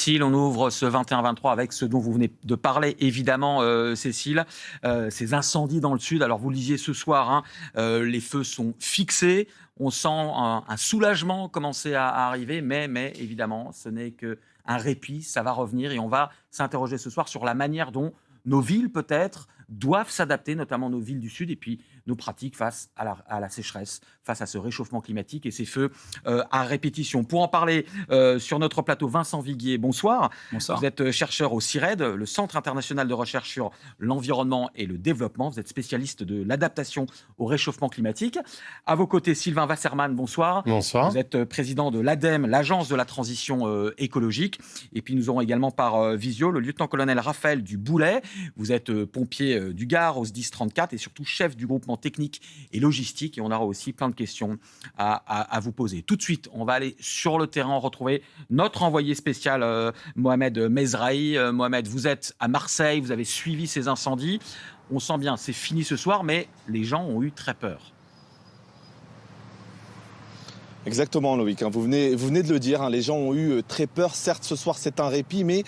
Cécile, on ouvre ce 21-23 avec ce dont vous venez de parler, évidemment, Cécile, ces incendies dans le sud. Alors, vous le disiez ce soir, les feux sont fixés. On sent un soulagement commencer à arriver, mais évidemment, ce n'est qu'un répit. Ça va revenir et on va s'interroger ce soir sur la manière dont nos villes, peut-être, doivent s'adapter, notamment nos villes du Sud, et puis nos pratiques face à la sécheresse, face à ce réchauffement climatique et ces feux à répétition. Pour en parler sur notre plateau, Vincent Viguier, bonsoir. Bonsoir. Vous êtes chercheur au CIRED, le Centre international de recherche sur l'environnement et le développement. Vous êtes spécialiste de l'adaptation au réchauffement climatique. À vos côtés, Sylvain Wasserman, bonsoir. Bonsoir. Vous êtes président de l'ADEME, l'Agence de la transition écologique. Et puis nous aurons également par visio le lieutenant-colonel Raphaël Duboulet. Vous êtes pompier du Gard au SDIS 34 et surtout chef du groupement technique et logistique. Et on aura aussi plein de questions à vous poser. Tout de suite, on va aller sur le terrain, retrouver notre envoyé spécial Mohamed Mezrahi. Mohamed, vous êtes à Marseille, vous avez suivi ces incendies. On sent bien, c'est fini ce soir, mais les gens ont eu très peur. Exactement, Loïc. Vous venez de le dire, les gens ont eu très peur. Certes, ce soir, c'est un répit, mais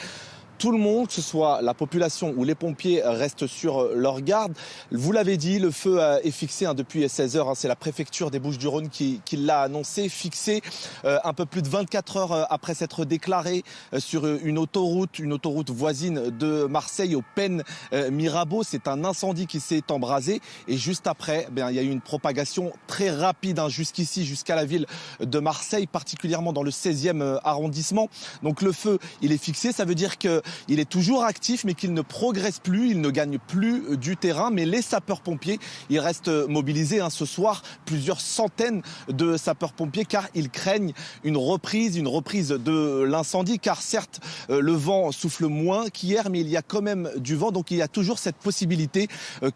tout le monde, que ce soit la population ou les pompiers, restent sur leur garde. Vous l'avez dit, le feu est fixé depuis 16 heures. C'est la préfecture des Bouches-du-Rhône qui l'a annoncé. Fixé un peu plus de 24 heures après s'être déclaré sur une autoroute voisine de Marseille, au Pen Mirabeau. C'est un incendie qui s'est embrasé. Et juste après, il y a eu une propagation très rapide jusqu'ici, jusqu'à la ville de Marseille, particulièrement dans le 16e arrondissement. Donc le feu, il est fixé. Ça veut dire que il est toujours actif, mais qu'il ne progresse plus, il ne gagne plus du terrain. Mais les sapeurs-pompiers, ils restent mobilisés ce soir. Plusieurs centaines de sapeurs-pompiers, car ils craignent une reprise de l'incendie. Car certes, le vent souffle moins qu'hier, mais il y a quand même du vent. Donc il y a toujours cette possibilité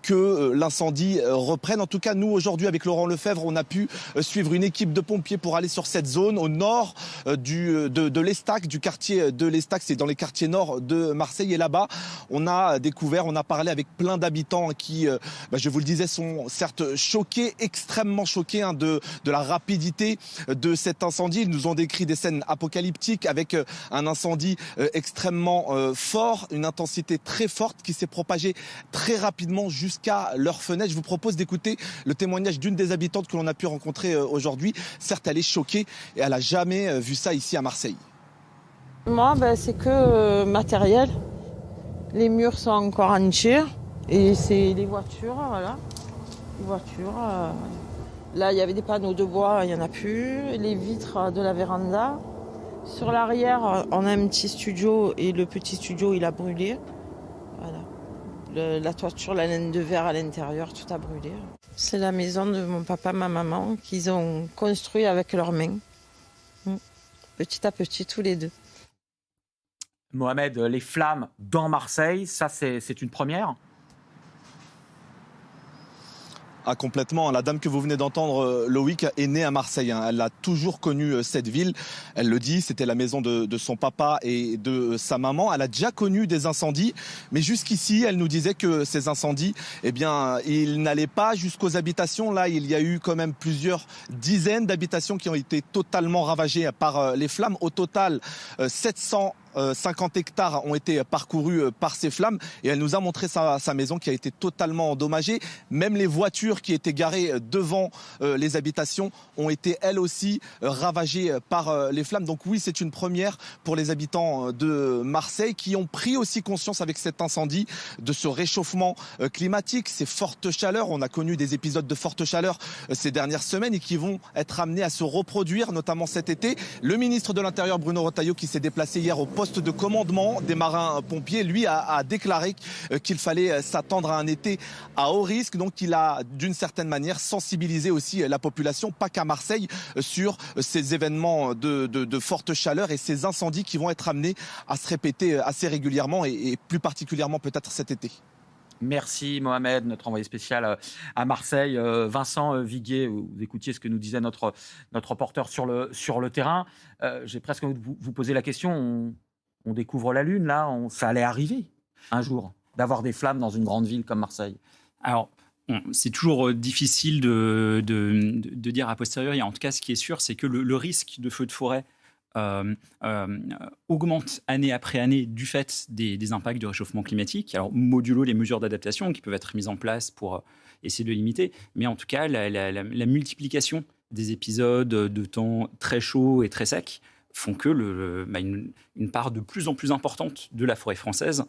que l'incendie reprenne. En tout cas, nous, aujourd'hui, avec Laurent Lefebvre, on a pu suivre une équipe de pompiers pour aller sur cette zone au nord de l'Estac, du quartier de l'Estac. C'est dans les quartiers nord de Marseille. Et là-bas, on a parlé avec plein d'habitants qui, je vous le disais, sont certes choqués, extrêmement choqués de la rapidité de cet incendie. Ils nous ont décrit des scènes apocalyptiques avec un incendie extrêmement fort, une intensité très forte qui s'est propagée très rapidement jusqu'à leur fenêtre. Je vous propose d'écouter le témoignage d'une des habitantes que l'on a pu rencontrer aujourd'hui. Certes, elle est choquée et elle n'a jamais vu ça ici à Marseille. Moi, c'est que matériel. Les murs sont encore entiers et c'est les voitures, voilà. Les voitures. Là, il y avait des panneaux de bois, il n'y en a plus. Les vitres de la véranda. Sur l'arrière, on a un petit studio et le petit studio, il a brûlé. Voilà. La toiture, la laine de verre à l'intérieur, tout a brûlé. C'est la maison de mon papa, ma maman, qu'ils ont construit avec leurs mains. Petit à petit, tous les deux. Mohamed, les flammes dans Marseille, ça c'est une première ? Complètement. La dame que vous venez d'entendre, Loïc, est née à Marseille. Elle a toujours connu cette ville. Elle le dit, c'était la maison de son papa et de sa maman. Elle a déjà connu des incendies. Mais jusqu'ici, elle nous disait que ces incendies, ils n'allaient pas jusqu'aux habitations. Là, il y a eu quand même plusieurs dizaines d'habitations qui ont été totalement ravagées par les flammes. Au total, 750 hectares ont été parcourus par ces flammes et elle nous a montré sa maison qui a été totalement endommagée. Même les voitures qui étaient garées devant les habitations ont été elles aussi ravagées par les flammes. Donc oui, c'est une première pour les habitants de Marseille qui ont pris aussi conscience avec cet incendie de ce réchauffement climatique, ces fortes chaleurs. On a connu des épisodes de fortes chaleurs ces dernières semaines et qui vont être amenés à se reproduire, notamment cet été. Le ministre de l'Intérieur, Bruno Retailleau, qui s'est déplacé hier au poste de commandement des marins-pompiers, lui a déclaré qu'il fallait s'attendre à un été à haut risque. Donc il a d'une certaine manière sensibilisé aussi la population, pas qu'à Marseille, sur ces événements de forte chaleur et ces incendies qui vont être amenés à se répéter assez régulièrement et plus particulièrement peut-être cet été. Merci Mohamed, notre envoyé spécial à Marseille. Vincent Viguier, vous écoutiez ce que nous disait notre reporter sur le terrain. J'ai presque envie de vous poser la question. On découvre la Lune, là. Ça allait arriver un jour d'avoir des flammes dans une grande ville comme Marseille. Alors, c'est toujours difficile de dire a posteriori. En tout cas, ce qui est sûr, c'est que le risque de feu de forêt euh, euh, augmente année après année du fait des impacts du réchauffement climatique. Alors, modulo les mesures d'adaptation qui peuvent être mises en place pour essayer de limiter, mais en tout cas, la multiplication des épisodes de temps très chaud et très sec font que une part de plus en plus importante de la forêt française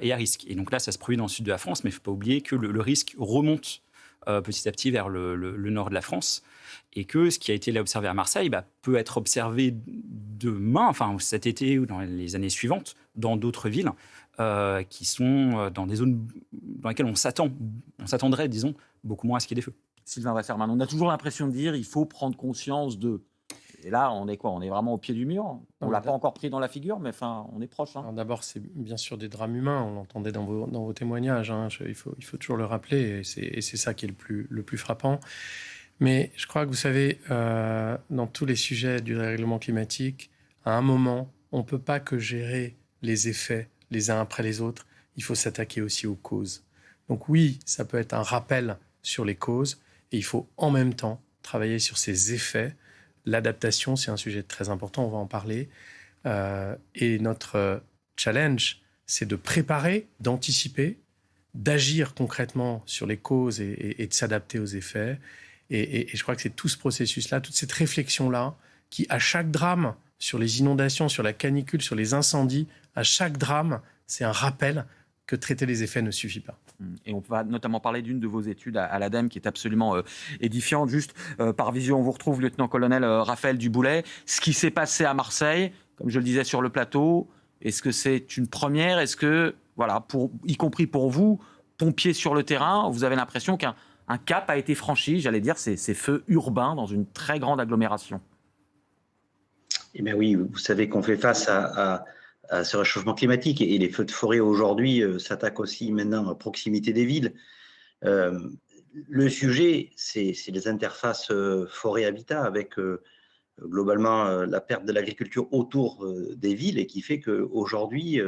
est à risque. Et donc là, ça se produit dans le sud de la France, mais il ne faut pas oublier que le risque remonte petit à petit vers le nord de la France, et que ce qui a été là observé à Marseille peut être observé demain, enfin cet été ou dans les années suivantes, dans d'autres villes qui sont dans des zones dans lesquelles on s'attendrait, disons, beaucoup moins à ce qu'il y ait des feux. Sylvain Wasserman, on a toujours l'impression de dire il faut prendre conscience de... Et là, on est quoi? On est vraiment au pied du mur. On ne l'a pas encore pris dans la figure, mais enfin, on est proche. Alors d'abord, c'est bien sûr des drames humains. On l'entendait dans vos témoignages. Il faut toujours le rappeler. Et c'est ça qui est le plus frappant. Mais je crois que vous savez, dans tous les sujets du dérèglement climatique, à un moment, on ne peut pas que gérer les effets les uns après les autres. Il faut s'attaquer aussi aux causes. Donc oui, ça peut être un rappel sur les causes. Et il faut en même temps travailler sur ces effets. L'adaptation, c'est un sujet très important, on va en parler. Et notre challenge, c'est de préparer, d'anticiper, d'agir concrètement sur les causes et de s'adapter aux effets. Et je crois que c'est tout ce processus-là, toute cette réflexion-là, qui, à chaque drame, sur les inondations, sur la canicule, sur les incendies, à chaque drame, c'est un rappel que traiter les effets ne suffit pas. Et on va notamment parler d'une de vos études à l'ADEME qui est absolument édifiante. Juste par vision, on vous retrouve, lieutenant-colonel Raphaël Duboulet. Ce qui s'est passé à Marseille, comme je le disais sur le plateau, est-ce que c'est une première? Est-ce que, voilà, y compris pour vous, pompiers sur le terrain, vous avez l'impression qu'un cap a été franchi, j'allais dire, ces feux urbains dans une très grande agglomération? Eh bien oui, vous savez qu'on fait face à ce réchauffement climatique, et les feux de forêt aujourd'hui s'attaquent aussi maintenant à proximité des villes. Le sujet, c'est les interfaces forêt-habitat avec globalement la perte de l'agriculture autour des villes, et qui fait qu'aujourd'hui,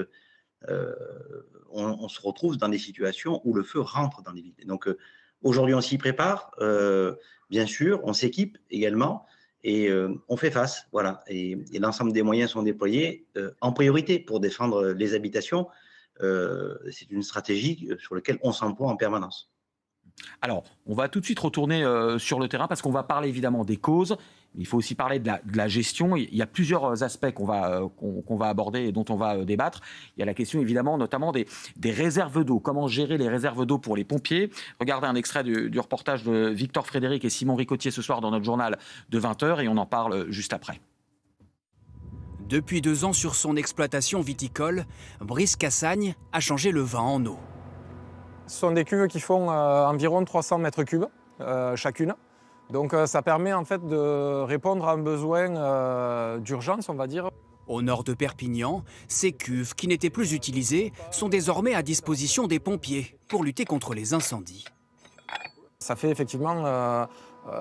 on se retrouve dans des situations où le feu rentre dans les villes. Et donc aujourd'hui, on s'y prépare, bien sûr, on s'équipe également. Et on fait face, voilà. Et l'ensemble des moyens sont déployés en priorité pour défendre les habitations. C'est une stratégie sur laquelle on s'emploie en permanence. Alors, on va tout de suite retourner sur le terrain parce qu'on va parler évidemment des causes. Il faut aussi parler de la gestion. Il y a plusieurs aspects qu'on va aborder et dont on va débattre. Il y a la question évidemment notamment des réserves d'eau. Comment gérer les réserves d'eau pour les pompiers? Regardez un extrait du reportage de Victor Frédéric et Simon Ricotier ce soir dans notre journal de 20h et on en parle juste après. Depuis 2 ans sur son exploitation viticole, Brice Cassagne a changé le vin en eau. Ce sont des cuves qui font environ 300 mètres cubes chacune. Donc ça permet en fait de répondre à un besoin d'urgence, on va dire. Au nord de Perpignan, ces cuves qui n'étaient plus utilisées sont désormais à disposition des pompiers pour lutter contre les incendies. Ça fait effectivement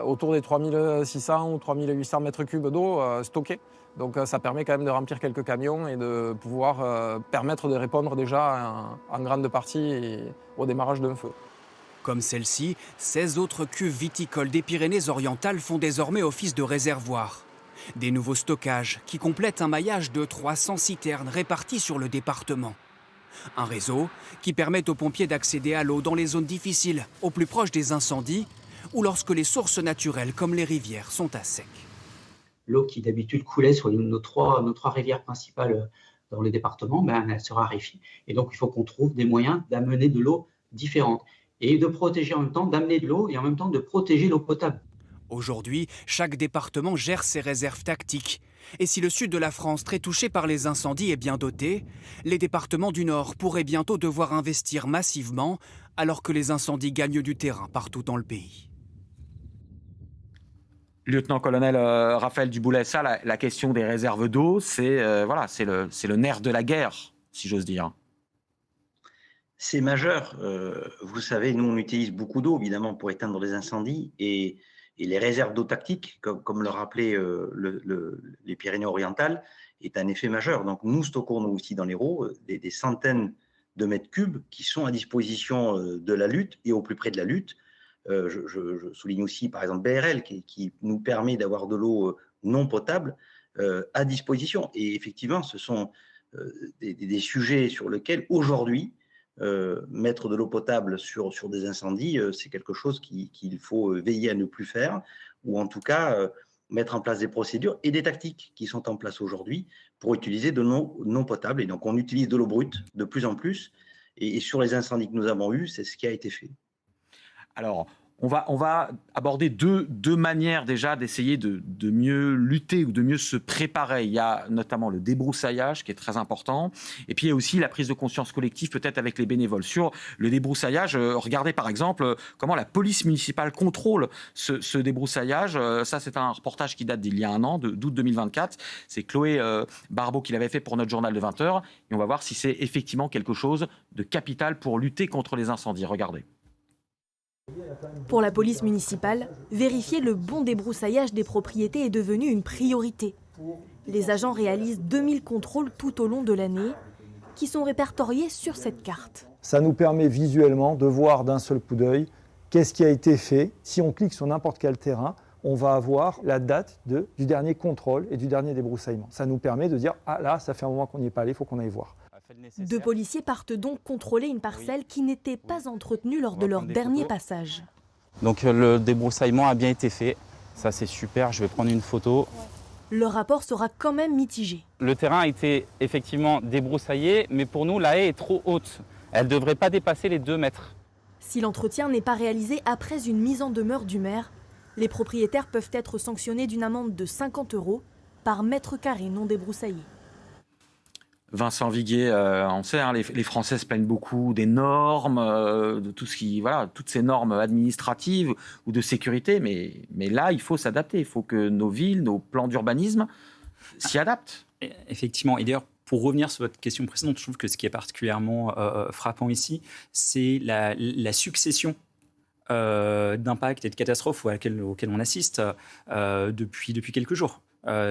autour des 3600 ou 3800 mètres cubes d'eau stockés. Donc ça permet quand même de remplir quelques camions et de pouvoir permettre de répondre déjà en grande partie au démarrage d'un feu. Comme celle-ci, 16 autres cuves viticoles des Pyrénées-Orientales font désormais office de réservoirs. Des nouveaux stockages qui complètent un maillage de 300 citernes réparties sur le département. Un réseau qui permet aux pompiers d'accéder à l'eau dans les zones difficiles, au plus proche des incendies, ou lorsque les sources naturelles comme les rivières sont à sec. L'eau qui d'habitude coulait sur nos trois rivières principales dans le département, elle se raréfie. Et donc il faut qu'on trouve des moyens d'amener de l'eau différente. Et de protéger en même temps, d'amener de l'eau et en même temps de protéger l'eau potable. Aujourd'hui, chaque département gère ses réserves tactiques. Et si le sud de la France, très touché par les incendies, est bien doté, les départements du Nord pourraient bientôt devoir investir massivement alors que les incendies gagnent du terrain partout dans le pays. Lieutenant-colonel Raphaël Duboulet, ça, la question des réserves d'eau, c'est le nerf de la guerre, si j'ose dire. C'est majeur. Vous savez, nous, on utilise beaucoup d'eau, évidemment, pour éteindre les incendies. Et les réserves d'eau tactiques, comme le rappelait les Pyrénées-Orientales, est un effet majeur. Donc, nous stockons, nous aussi, dans l'Hérault, des centaines de mètres cubes qui sont à disposition de la lutte et au plus près de la lutte. Je souligne aussi, par exemple, BRL, qui nous permet d'avoir de l'eau non potable à disposition. Et effectivement, ce sont des sujets sur lesquels, aujourd'hui, mettre de l'eau potable sur des incendies, c'est quelque chose qu'il faut veiller à ne plus faire, ou en tout cas mettre en place des procédures et des tactiques qui sont en place aujourd'hui pour utiliser de l'eau non potable. Et donc, on utilise de l'eau brute de plus en plus. Et sur les incendies que nous avons eus, c'est ce qui a été fait. Alors, on va aborder deux manières déjà d'essayer de mieux lutter ou de mieux se préparer. Il y a notamment le débroussaillage qui est très important. Et puis il y a aussi la prise de conscience collective peut-être avec les bénévoles. Sur le débroussaillage, regardez par exemple comment la police municipale contrôle ce débroussaillage. Ça, c'est un reportage qui date d'il y a un an, d'août 2024. C'est Chloé Barbeau qui l'avait fait pour notre journal de 20h. Et on va voir si c'est effectivement quelque chose de capital pour lutter contre les incendies. Regardez. Pour la police municipale, vérifier le bon débroussaillage des propriétés est devenu une priorité. Les agents réalisent 2000 contrôles tout au long de l'année, qui sont répertoriés sur cette carte. Ça nous permet visuellement de voir d'un seul coup d'œil qu'est-ce qui a été fait. Si on clique sur n'importe quel terrain, on va avoir la date du dernier contrôle et du dernier débroussaillement. Ça nous permet de dire « Ah là, ça fait un moment qu'on n'y est pas allé, il faut qu'on aille voir ». Deux policiers partent donc contrôler une parcelle qui n'était pas entretenue lors de leur dernier passage. Donc le débroussaillement a bien été fait, ça c'est super, je vais prendre une photo. Le rapport sera quand même mitigé. Le terrain a été effectivement débroussaillé, mais pour nous la haie est trop haute. Elle ne devrait pas dépasser les 2 mètres. Si l'entretien n'est pas réalisé après une mise en demeure du maire, les propriétaires peuvent être sanctionnés d'une amende de 50 € par mètre carré non débroussaillé. Vincent Viguier, on sait, hein, les Français se plaignent beaucoup des normes, de tout ce qui, voilà, toutes ces normes administratives ou de sécurité, mais là, il faut s'adapter. Il faut que nos villes, nos plans d'urbanisme s'y adaptent. Effectivement. Et d'ailleurs, pour revenir sur votre question précédente, je trouve que ce qui est particulièrement frappant ici, c'est la succession d'impacts et de catastrophes auxquelles on assiste depuis quelques jours.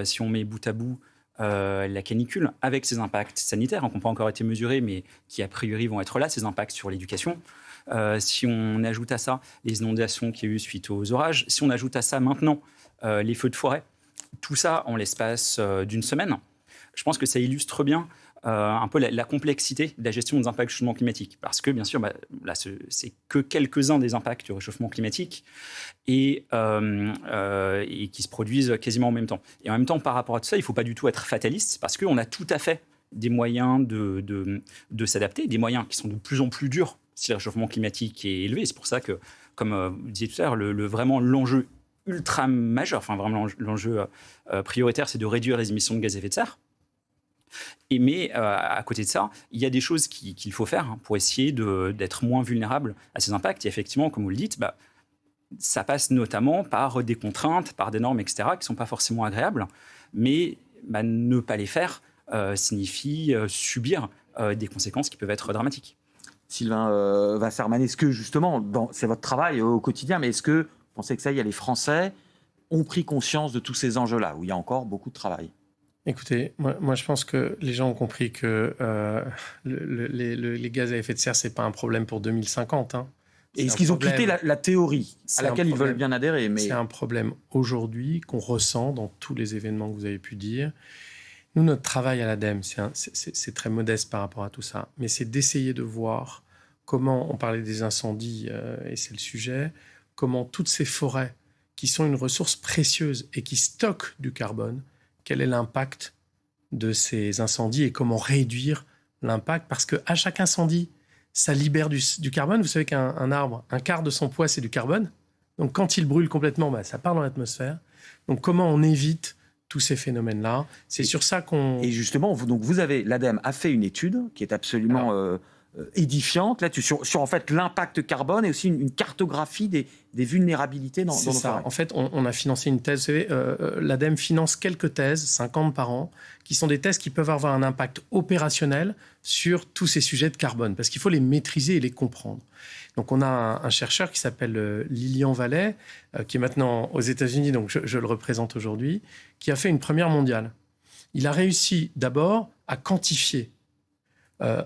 Si on met bout à bout la canicule avec ses impacts sanitaires, qui n'ont pas encore été mesurés, mais qui a priori vont être là, ses impacts sur l'éducation. Si on ajoute à ça les inondations qu'il y a eu suite aux orages, si on ajoute à ça maintenant les feux de forêt, tout ça en l'espace d'une semaine, je pense que ça illustre bien un peu la complexité de la gestion des impacts du changement climatique. Parce que, bien sûr, là, c'est que quelques-uns des impacts du réchauffement climatique et qui se produisent quasiment en même temps. Et en même temps, par rapport à tout ça, il ne faut pas du tout être fataliste parce qu'on a tout à fait des moyens de s'adapter, des moyens qui sont de plus en plus durs si le réchauffement climatique est élevé. C'est pour ça que, comme vous disiez tout à l'heure, vraiment l'enjeu ultra majeur, enfin vraiment l'enjeu prioritaire, c'est de réduire les émissions de gaz à effet de serre. Mais à côté de ça, il y a des choses qu'il faut faire pour essayer d'être moins vulnérable à ces impacts. Et effectivement, comme vous le dites, ça passe notamment par des contraintes, par des normes, etc., qui ne sont pas forcément agréables. Mais ne pas les faire signifie subir des conséquences qui peuvent être dramatiques. Sylvain Wasserman, est-ce que justement, c'est votre travail au quotidien, mais est-ce que vous pensez que ça y est, les Français ont pris conscience de tous ces enjeux-là, où il y a encore beaucoup de travail ? Écoutez, moi je pense que les gens ont compris que les gaz à effet de serre, ce n'est pas un problème pour 2050. Hein. Et est-ce qu'ils ont quitté la théorie à laquelle ils veulent bien adhérer, mais... C'est un problème aujourd'hui qu'on ressent dans tous les événements que vous avez pu dire. Nous, notre travail à l'ADEME, c'est très modeste par rapport à tout ça, mais c'est d'essayer de voir comment, on parlait des incendies, et c'est le sujet, comment toutes ces forêts qui sont une ressource précieuse et qui stockent du carbone, quel est l'impact de ces incendies et comment réduire l'impact. Parce qu'à chaque incendie, ça libère du carbone. Vous savez qu'un arbre, un quart de son poids, c'est du carbone. Donc quand il brûle complètement, ça part dans l'atmosphère. Donc comment on évite tous ces phénomènes-là ? C'est sur ça qu'on... Et justement, l'ADEME a fait une étude qui est absolument édifiante là-dessus, sur en fait l'impact carbone et aussi une cartographie des vulnérabilités dans nos forêts. En fait, on a financé une thèse. Vous savez, l'ADEME finance quelques thèses, 50 par an, qui sont des thèses qui peuvent avoir un impact opérationnel sur tous ces sujets de carbone, parce qu'il faut les maîtriser et les comprendre. Donc on a un chercheur qui s'appelle Lilian Vallet, qui est maintenant aux États-Unis, donc je le représente aujourd'hui, qui a fait une première mondiale. Il a réussi d'abord à quantifier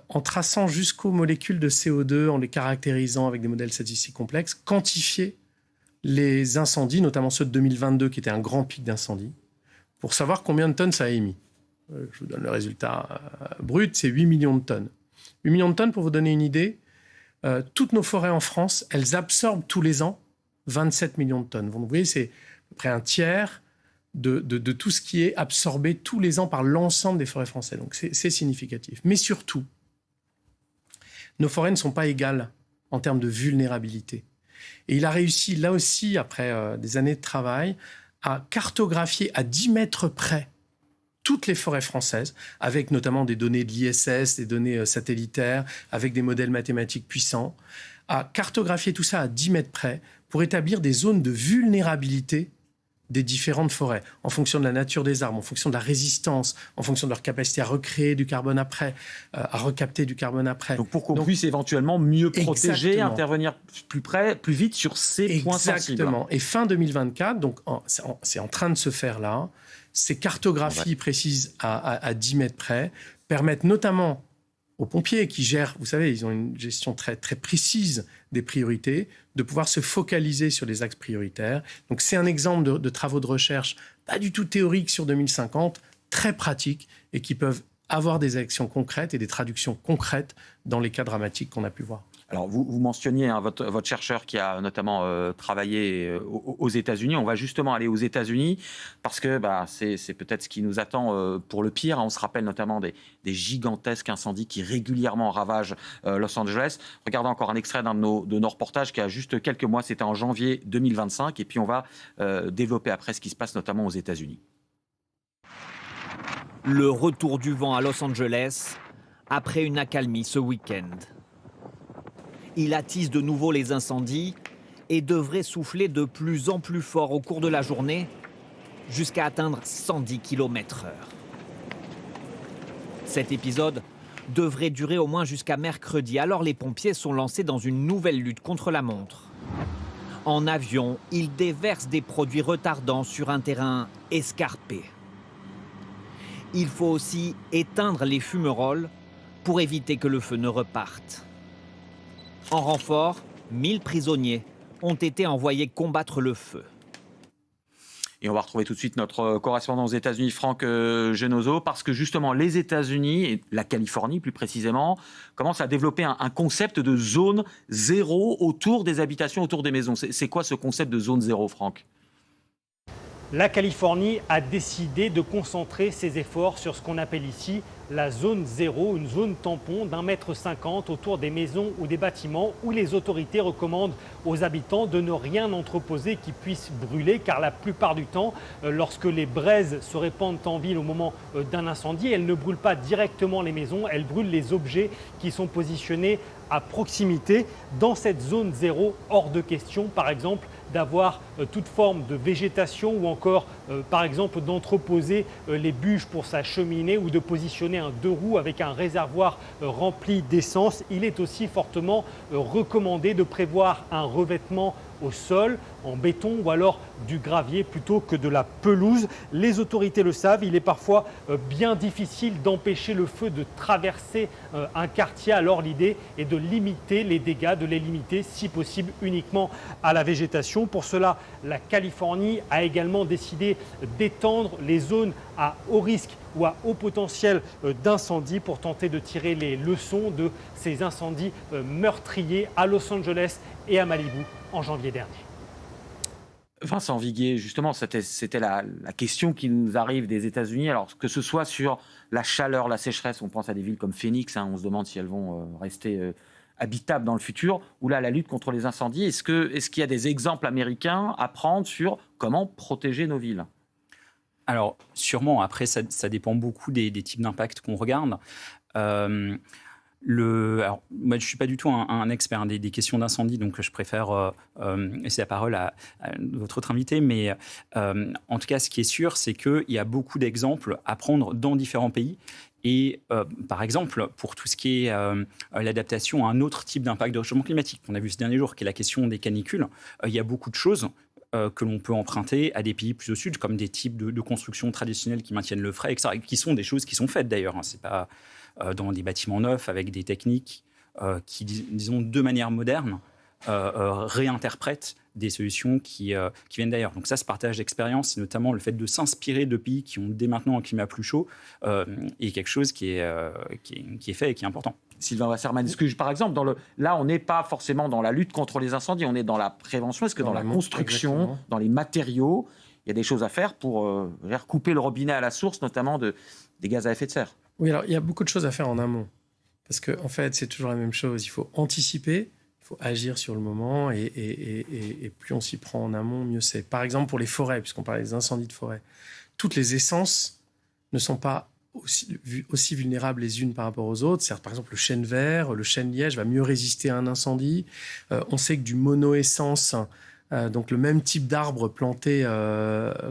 en traçant jusqu'aux molécules de CO2, en les caractérisant avec des modèles statistiques complexes, quantifier les incendies, notamment ceux de 2022, qui étaient un grand pic d'incendie, pour savoir combien de tonnes ça a émis. Je vous donne le résultat brut, c'est 8 millions de tonnes. 8 millions de tonnes, pour vous donner une idée, toutes nos forêts en France, elles absorbent tous les ans 27 millions de tonnes. Vous voyez, c'est à peu près un tiers de tout ce qui est absorbé tous les ans par l'ensemble des forêts françaises. Donc c'est significatif. Mais surtout, nos forêts ne sont pas égales en termes de vulnérabilité. Et il a réussi, là aussi, après des années de travail, à cartographier à 10 mètres près toutes les forêts françaises, avec notamment des données de l'ISS, des données satellitaires, avec des modèles mathématiques puissants, à cartographier tout ça à 10 mètres près pour établir des zones de vulnérabilité des différentes forêts, en fonction de la nature des arbres, en fonction de la résistance, en fonction de leur capacité à recréer du carbone après, à recapter du carbone après. Donc pour qu'on puisse éventuellement mieux protéger, exactement. Intervenir plus près, plus vite sur ces points sensibles. Exactement. Et fin 2024, donc c'est en train de se faire là, ces cartographies précises à 10 mètres près permettent notamment aux pompiers qui gèrent, vous savez, ils ont une gestion très, très précise des priorités, de pouvoir se focaliser sur les axes prioritaires. Donc c'est un exemple de travaux de recherche, pas du tout théoriques sur 2050, très pratiques et qui peuvent avoir des actions concrètes et des traductions concrètes dans les cas dramatiques qu'on a pu voir. Alors, vous mentionniez votre chercheur qui a notamment travaillé aux États-Unis. On va justement aller aux États-Unis parce que c'est peut-être ce qui nous attend pour le pire. On se rappelle notamment des gigantesques incendies qui régulièrement ravagent Los Angeles. Regardez encore un extrait d'un de nos reportages qui a juste quelques mois. C'était en janvier 2025. Et puis, on va développer après ce qui se passe notamment aux États-Unis. Le retour du vent à Los Angeles après une accalmie ce week-end. Il attise de nouveau les incendies et devrait souffler de plus en plus fort au cours de la journée, jusqu'à atteindre 110 km/h. Cet épisode devrait durer au moins jusqu'à mercredi, alors les pompiers sont lancés dans une nouvelle lutte contre la montre. En avion, ils déversent des produits retardants sur un terrain escarpé. Il faut aussi éteindre les fumerolles pour éviter que le feu ne reparte. En renfort, 1000 prisonniers ont été envoyés combattre le feu. Et on va retrouver tout de suite notre correspondant aux États-Unis, Franck Genozo, parce que justement les États-Unis, et la Californie plus précisément, commencent à développer un concept de zone zéro autour des habitations, autour des maisons. C'est quoi ce concept de zone zéro, Franck ? La Californie a décidé de concentrer ses efforts sur ce qu'on appelle ici la zone zéro, une zone tampon d'1,50 m autour des maisons ou des bâtiments où les autorités recommandent aux habitants de ne rien entreposer qui puisse brûler, car la plupart du temps, lorsque les braises se répandent en ville au moment d'un incendie, elles ne brûlent pas directement les maisons, elles brûlent les objets qui sont positionnés à proximité. Dans cette zone zéro, hors de question, par exemple, d'avoir toute forme de végétation ou encore, par exemple, d'entreposer les bûches pour sa cheminée ou de positionner un 2 roues avec un réservoir rempli d'essence. Il est aussi fortement recommandé de prévoir un revêtement au sol en béton ou alors du gravier plutôt que de la pelouse. Les autorités le savent, il est parfois bien difficile d'empêcher le feu de traverser un quartier. Alors l'idée est de limiter les dégâts, de les limiter si possible uniquement à la végétation. Pour cela, la Californie a également décidé d'étendre les zones à haut risque ou à haut potentiel d'incendie pour tenter de tirer les leçons de ces incendies meurtriers à Los Angeles et à Malibu en janvier dernier. Vincent Viguier, justement, c'était la question qui nous arrive des États-Unis. Alors, que ce soit sur la chaleur, la sécheresse, on pense à des villes comme Phoenix, on se demande si elles vont rester habitables dans le futur, ou là, la lutte contre les incendies. Est-ce qu'il y a des exemples américains à prendre sur comment protéger nos villes ? Alors, sûrement, après, ça dépend beaucoup des types d'impact qu'on regarde. Alors, moi, je ne suis pas du tout un expert des questions d'incendie, donc je préfère laisser la parole à votre autre invité. Mais en tout cas, ce qui est sûr, c'est qu'il y a beaucoup d'exemples à prendre dans différents pays. Et par exemple, pour tout ce qui est l'adaptation à un autre type d'impact de réchauffement climatique qu'on a vu ces derniers jours, qui est la question des canicules, il y a beaucoup de choses que l'on peut emprunter à des pays plus au sud, comme des types de constructions traditionnelles qui maintiennent le frais, etc., qui sont des choses qui sont faites d'ailleurs. C'est pas dans des bâtiments neufs avec des techniques qui, disons, de manière moderne, réinterprètent des solutions qui viennent d'ailleurs. Donc ça, ce partage d'expérience, et notamment le fait de s'inspirer de pays qui ont dès maintenant un climat plus chaud, est quelque chose qui est fait et qui est important. Sylvain Wasserman, est-ce que, par exemple, là, on n'est pas forcément dans la lutte contre les incendies, on est dans la prévention. Est-ce que dans la construction, exactement, dans les matériaux, il y a des choses à faire pour couper le robinet à la source, notamment des gaz à effet de serre? Oui, alors il y a beaucoup de choses à faire en amont. Parce qu'en fait, c'est toujours la même chose. Il faut anticiper, il faut agir sur le moment, et plus on s'y prend en amont, mieux c'est. Par exemple, pour les forêts, puisqu'on parlait des incendies de forêt, toutes les essences ne sont pas aussi vulnérables les unes par rapport aux autres. Certes, par exemple, le chêne vert, le chêne liège va mieux résister à un incendie. On sait que du monoessence, donc le même type d'arbre planté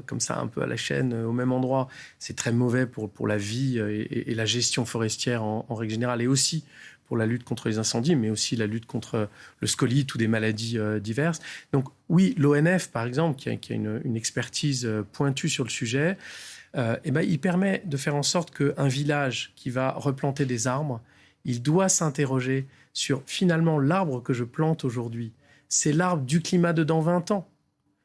comme ça un peu à la chaîne au même endroit, c'est très mauvais pour la vie et la gestion forestière en règle générale, et aussi pour la lutte contre les incendies, mais aussi la lutte contre le scolyte ou des maladies diverses. Donc oui, l'ONF par exemple, qui a une expertise pointue sur le sujet, il permet de faire en sorte qu'un village qui va replanter des arbres, il doit s'interroger sur finalement l'arbre que je plante aujourd'hui. C'est l'arbre du climat de dans 20 ans.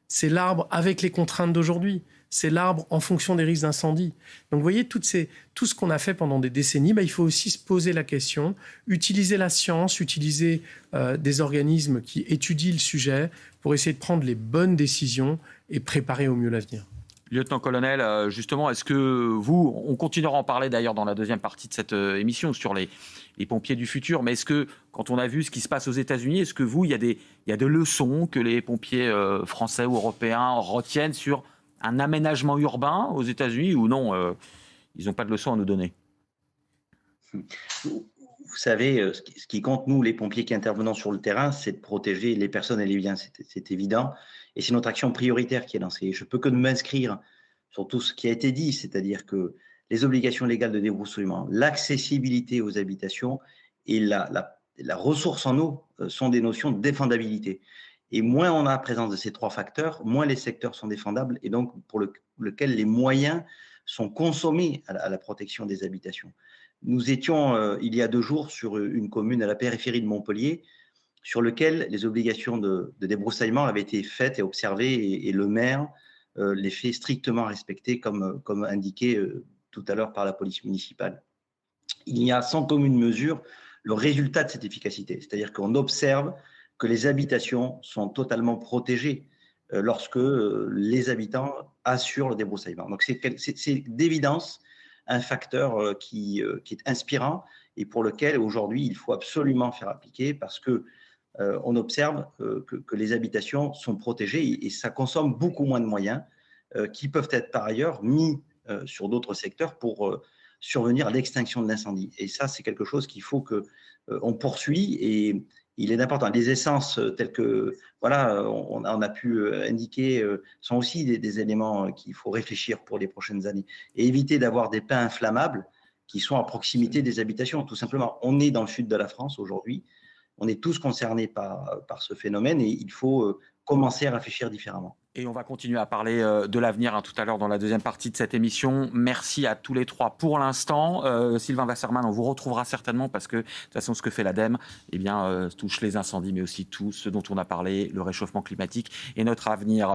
C'est l'arbre avec les contraintes d'aujourd'hui. C'est l'arbre en fonction des risques d'incendie. Donc vous voyez, tout ce qu'on a fait pendant des décennies, il faut aussi se poser la question, utiliser la science, utiliser des organismes qui étudient le sujet pour essayer de prendre les bonnes décisions et préparer au mieux l'avenir. Lieutenant-colonel, justement, est-ce que on continuera à en parler d'ailleurs dans la deuxième partie de cette émission sur les pompiers du futur, mais est-ce que, quand on a vu ce qui se passe aux États-Unis, est-ce que il y a des leçons que les pompiers français ou européens retiennent sur un aménagement urbain aux États-Unis, ou non, ils n'ont pas de leçons à nous donner? Vous savez, ce qui compte, nous, les pompiers qui intervenons sur le terrain, c'est de protéger les personnes et les biens, c'est évident. Et c'est notre action prioritaire qui est lancée. Je ne peux que m'inscrire sur tout ce qui a été dit, c'est-à-dire que les obligations légales de débroussaillement, l'accessibilité aux habitations et la ressource en eau sont des notions de défendabilité. Et moins on a la présence de ces trois facteurs, moins les secteurs sont défendables, et donc pour lequel les moyens sont consommés à la protection des habitations. Nous étions, il y a 2 jours, sur une commune à la périphérie de Montpellier, sur lequel les obligations de débroussaillement avaient été faites et observées, et le maire les fait strictement respecter, comme indiqué tout à l'heure par la police municipale. Il y a sans commune mesure le résultat de cette efficacité, c'est-à-dire qu'on observe que les habitations sont totalement protégées lorsque les habitants assurent le débroussaillement. Donc c'est d'évidence un facteur qui est inspirant et pour lequel aujourd'hui il faut absolument faire appliquer, parce que on observe que les habitations sont protégées et ça consomme beaucoup moins de moyens qui peuvent être par ailleurs mis sur d'autres secteurs pour survenir à l'extinction de l'incendie. Et ça, c'est quelque chose qu'il faut qu'on poursuit, et il est important. Les essences telles que, voilà, on a pu indiquer, sont aussi des éléments qu'il faut réfléchir pour les prochaines années, et éviter d'avoir des pins inflammables qui sont à proximité des habitations, tout simplement. On est dans le sud de la France aujourd'hui, on est tous concernés par ce phénomène, et il faut commencer à réfléchir différemment. Et on va continuer à parler de l'avenir tout à l'heure dans la deuxième partie de cette émission. Merci à tous les trois pour l'instant. Sylvain Wasserman, on vous retrouvera certainement, parce que de toute façon, ce que fait l'ADEME touche les incendies, mais aussi tout ce dont on a parlé, le réchauffement climatique et notre avenir.